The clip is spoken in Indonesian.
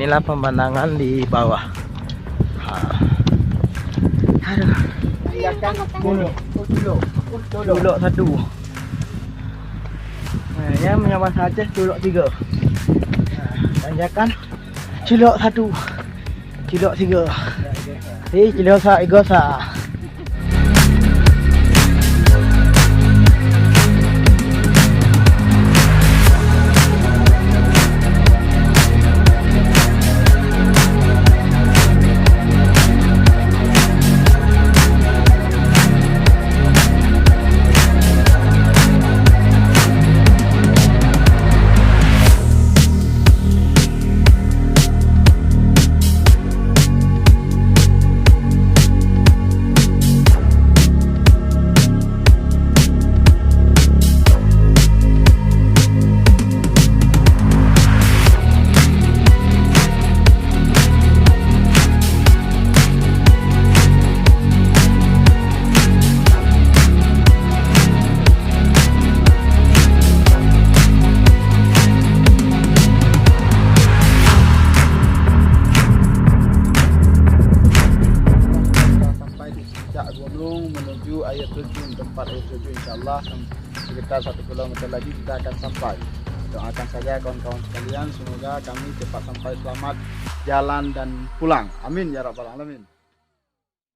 inilah pemandangan di bawah. Aduh. Culuk satu. Nah, yang menyamar saja culuk 3. Tanjakan culuk 1. Culuk 3. Culuk 3. Gunung menuju air terjun, tempat air terjun, insyaallah sekitar 1 kilometer lagi kita akan sampai. Doakan saja kawan-kawan sekalian, semoga kami cepat sampai selamat jalan dan pulang. Amin ya rabbal alamin.